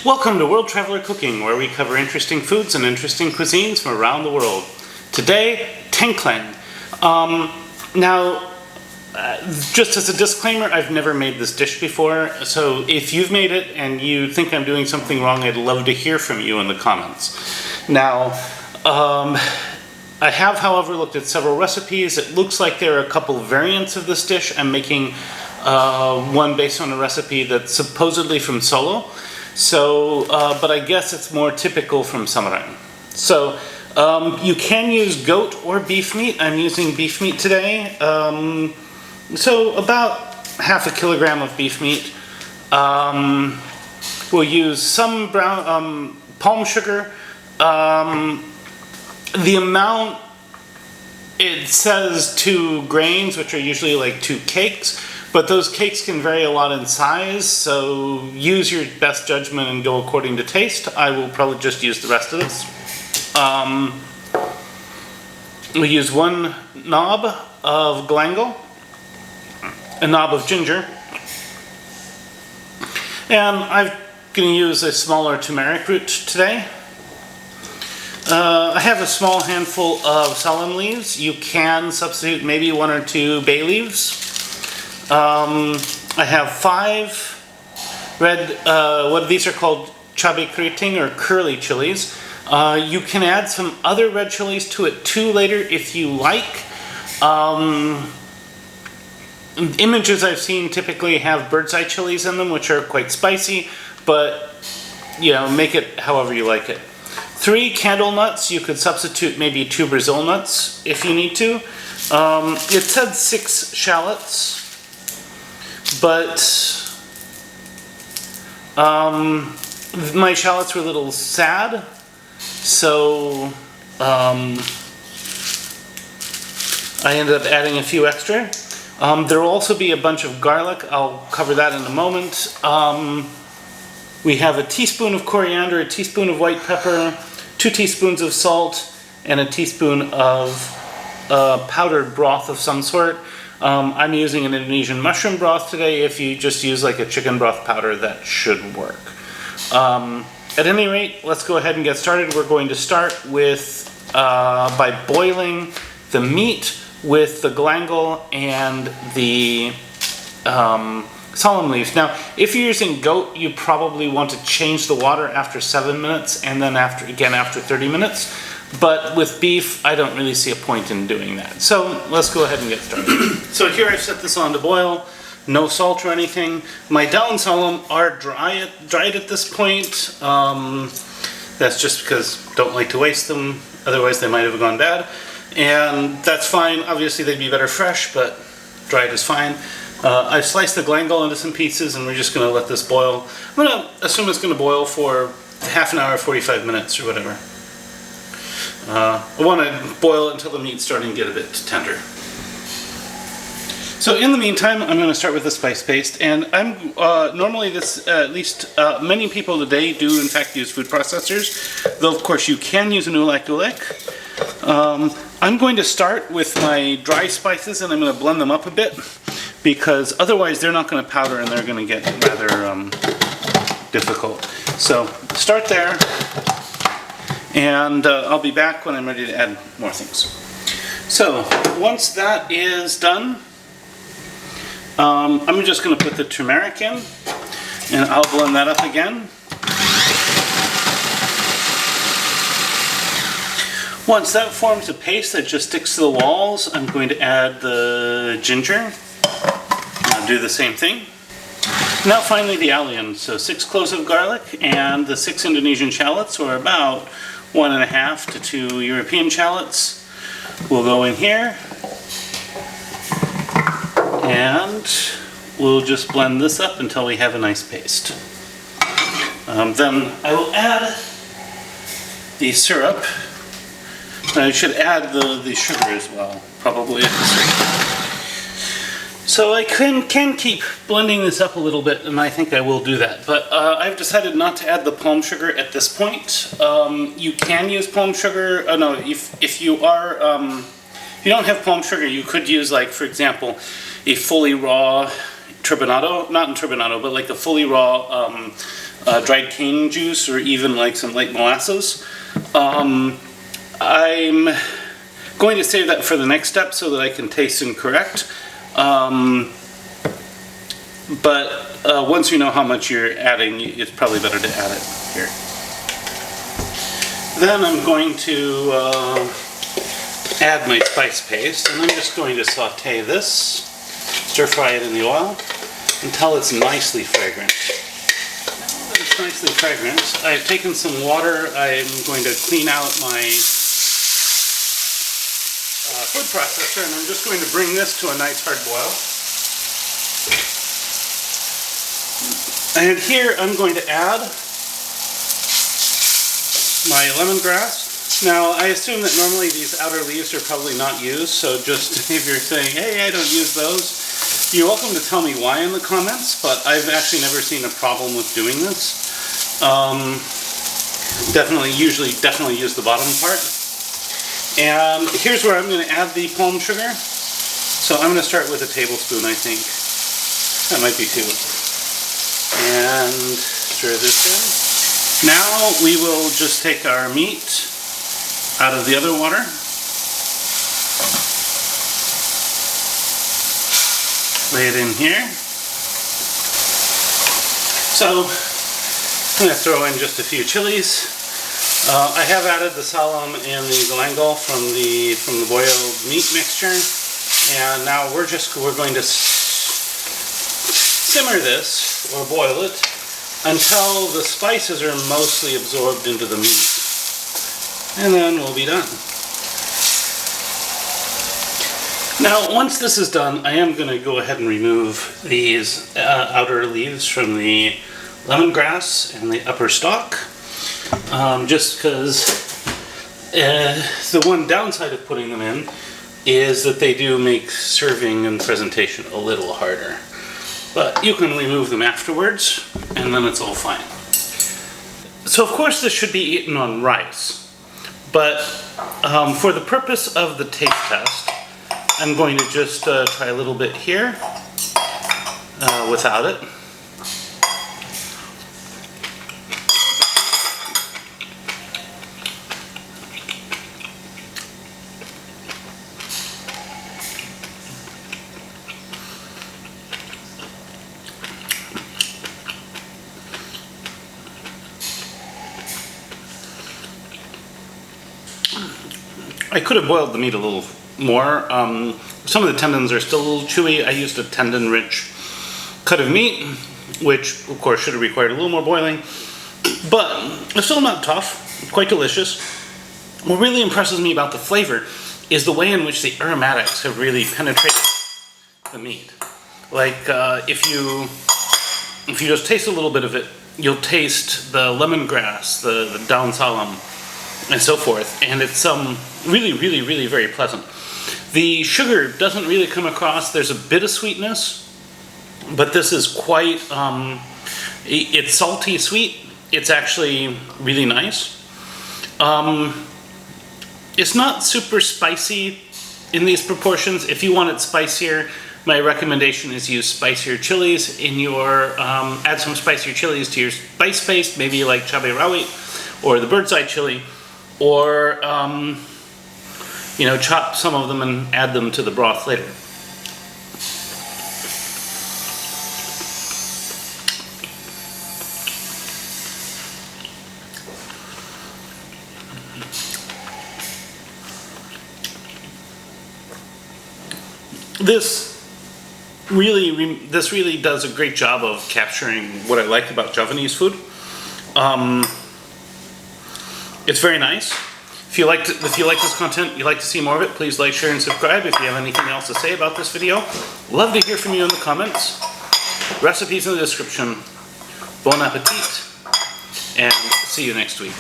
Welcome to World Traveler Cooking, where we cover interesting foods and interesting cuisines from around the world. Today, Tenkleng. Just as a disclaimer, I've never made this dish before, so if you've made it and you think I'm doing something wrong, I'd love to hear from you in the comments. Now, I have, however, looked at several recipes. It looks like there are a couple variants of this dish. I'm making one based on a recipe that's supposedly from Solo. So, but I guess it's more typical from Samurai. So, you can use goat or beef meat. I'm using beef meat today. So about half a kilogram of beef meat. We'll use some brown palm sugar. The amount, it says 2 grains, which are usually like 2 cakes. But those cakes can vary a lot in size, so use your best judgment and go according to taste. I will probably just use the rest of this. We use 1 knob of galangal, a knob of ginger, and I'm going to use a smaller turmeric root today. I have a small handful of salam leaves. You can substitute maybe 1 or 2 bay leaves. I have 5 red, what these are called cabe keriting or curly chilies. You can add some other red chilies to it too later if you like. Images I've seen typically have bird's eye chilies in them, which are quite spicy, but you know, make it however you like it. 3 candlenuts. You could substitute maybe 2 Brazil nuts if you need to. It said 6 shallots. But my shallots were a little sad, so I ended up adding a few extra. There will also be a bunch of garlic. I'll cover that in a moment. We have a teaspoon of coriander, a teaspoon of white pepper, 2 teaspoons of salt, and a teaspoon of powdered broth of some sort. I'm using an Indonesian mushroom broth today. If you just use like a chicken broth powder, that should work. At any rate, let's go ahead and get started. We're going to start with by boiling the meat with the galangal and the salam leaves. Now, if you're using goat, you probably want to change the water after 7 minutes and then after 30 minutes. But with beef, I don't really see a point in doing that. So let's go ahead and get started. So here I've set this on to boil. No salt or anything. My daun salam are dried at this point. That's just because I don't like to waste them. Otherwise they might have gone bad. And that's fine. Obviously they'd be better fresh, but dried is fine. I've sliced the galangal into some pieces and we're just going to let this boil. I'm going to assume it's going to boil for half an hour, 45 minutes or whatever. I want to boil it until the meat's starting to get a bit tender. So in the meantime, I'm going to start with the spice paste, and I'm normally this, at least many people today do in fact use food processors, though of course you can use an ulek. I'm going to start with my dry spices and I'm going to blend them up a bit, because otherwise they're not going to powder and they're going to get rather difficult. So start there. And I'll be back when I'm ready to add more things. So once that is done, I'm just going to put the turmeric in, and I'll blend that up again. Once that forms a paste that just sticks to the walls, I'm going to add the ginger. I'll do the same thing. Now finally the allium. So 6 cloves of garlic and the 6 Indonesian shallots, or about 1.5 to 2 European shallots, will go in here, and we'll just blend this up until we have a nice paste. Then I will add the syrup. I should add the sugar as well, probably. So I can keep blending this up a little bit, and I think I will do that. But I've decided not to add the palm sugar at this point. You can use palm sugar. No, if you don't have palm sugar, you could use, like, for example, a fully raw turbinado, not in turbinado, but like a fully raw dried cane juice or even like some light molasses. I'm going to save that for the next step so that I can taste and correct. But once you know how much you're adding, it's probably better to add it here. Then I'm going to add my spice paste, and I'm just going to saute this, stir fry it in the oil until it's nicely fragrant. Now that it's nicely fragrant, I've taken some water. I'm going to clean out my food processor, and I'm just going to bring this to a nice hard boil. And here I'm going to add my lemongrass. Now, I assume that normally these outer leaves are probably not used, so just if you're saying, hey, I don't use those, you're welcome to tell me why in the comments, but I've actually never seen a problem with doing this. Definitely use the bottom part. And here's where I'm going to add the palm sugar. So I'm going to start with a tablespoon, I think. That might be 2. And stir this in. Now we will just take our meat out of the other water. Lay it in here. So I'm going to throw in just a few chilies. I have added the salam and the galangal from the boiled meat mixture, and now we're going to simmer this or boil it until the spices are mostly absorbed into the meat, and then we'll be done. Now, once this is done, I am going to go ahead and remove these outer leaves from the lemongrass and the upper stalk. Just because the one downside of putting them in is that they do make serving and presentation a little harder. But you can remove them afterwards, and then it's all fine. So of course this should be eaten on rice, but for the purpose of the taste test, I'm going to just try a little bit here without it. I could have boiled the meat a little more. Some of the tendons are still a little chewy. I used a tendon-rich cut of meat, which of course should have required a little more boiling, but it's still not tough. Quite delicious. What really impresses me about the flavor is the way in which the aromatics have really penetrated the meat. Like if you just taste a little bit of it, you'll taste the lemongrass, the daun salam, and so forth, and it's really very pleasant. The sugar doesn't really come across. There's a bit of sweetness, but this is quite, it's salty sweet. It's actually really nice. It's not super spicy in these proportions. If you want it spicier, my recommendation is use spicier chilies in your, add some spicier chilies to your spice paste, maybe like cabe rawit or the bird's eye chili, or you know, chop some of them and add them to the broth later. This really does a great job of capturing what I like about Javanese food. It's very nice. If you like this content, you like to see more of it, please like, share, and subscribe. If you have anything else to say about this video, love to hear from you in the comments. Recipes in the description. Bon appetit, and see you next week.